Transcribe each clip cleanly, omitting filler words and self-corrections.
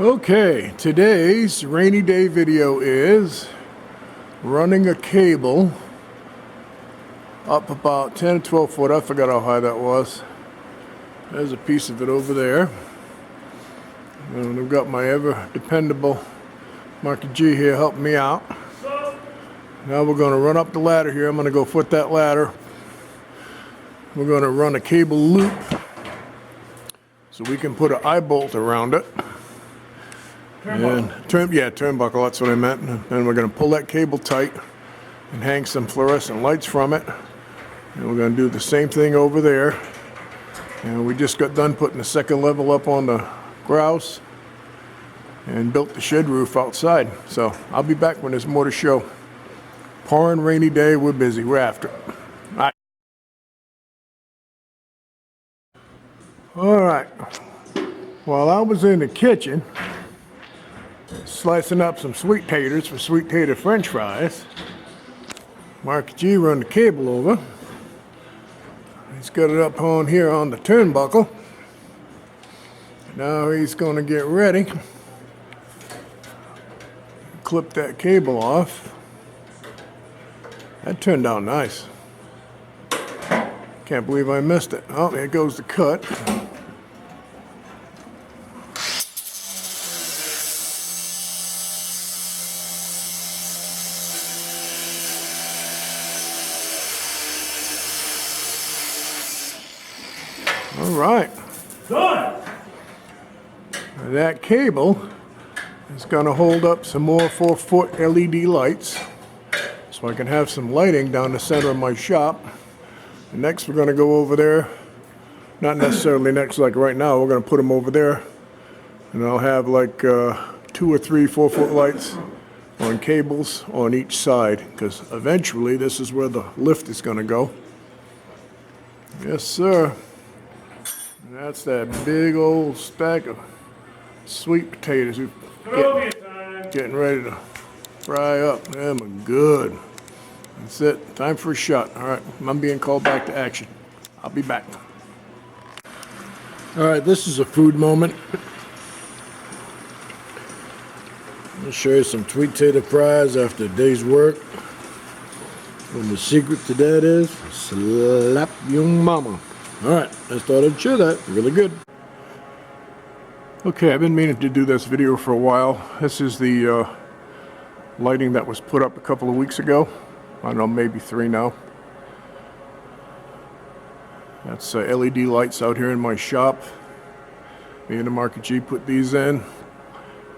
Okay, today's rainy day video is running a cable up about 10 to 12 foot. I forgot how high that was. There's a piece of it over there. And I've got my ever dependable Marky G here helping me out. Now we're going to run up the ladder here. I'm going to go foot that ladder. We're going to run a cable loop so we can put an eye bolt around it. Turnbuckle, that's what I meant. And then we're going to pull that cable tight and hang some fluorescent lights from it. And we're going to do the same thing over there. And we just got done putting the second level up on the grouse and built the shed roof outside. So I'll be back when there's more to show. Pouring rainy day, we're busy, we're after it. All right. While I was in the kitchen slicing up some sweet taters for sweet tater french fries, Marky G run the cable over. He's got it up on here on the turnbuckle. Now he's going to get ready. Clip that cable off. That turned out nice. Can't believe I missed it. Oh, there goes the cut. All right. Done. That cable is going to hold up some more 4-foot LED lights so I can have some lighting down the center of my shop. And next we're going to go over there, not necessarily next like right now, we're going to put them over there and I'll have like 2 or 3 4-foot lights on cables on each side, because eventually this is where the lift is going to go. Yes sir. And that's that big old stack of sweet potatoes getting ready to fry up. Them are good. That's it. Time for a shot. All right, I'm being called back to action. I'll be back. All right, this is a food moment. I'll show you some sweet tater fries after a day's work. And the secret to that is slap your mama. All right, I thought I'd share that. Really good. Okay, I've been meaning to do this video for a while. This is the lighting that was put up a couple of weeks ago. I don't know, maybe 3 now. That's LED lights out here in my shop. Me and the Marky G put these in.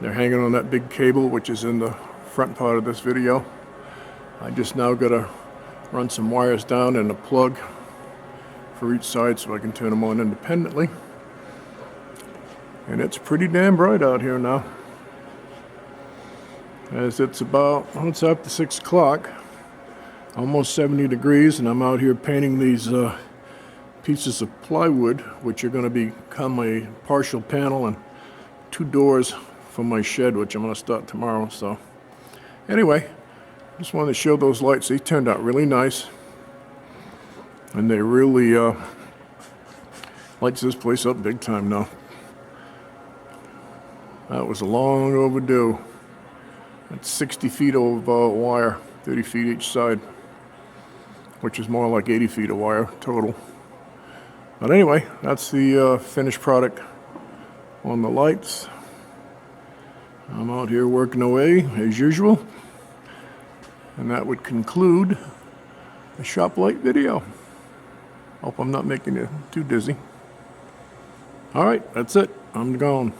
They're hanging on that big cable, which is in the front part of this video. I just now got to run some wires down and a plug for each side so I can turn them on independently. And it's pretty damn bright out here now. As it's about, it's after 6 o'clock. Almost 70 degrees, and I'm out here painting these pieces of plywood, which are going to become a partial panel and 2 doors for my shed, which I'm going to start tomorrow. So anyway, just wanted to show those lights. They turned out really nice, and they really lights this place up big time now. That was long overdue. That's 60 feet of wire, 30 feet each side, which is more like 80 feet of wire total. But anyway, that's the finished product on the lights. I'm out here working away as usual. And that would conclude the shop light video. Hope I'm not making you too dizzy. All right, that's it. I'm gone.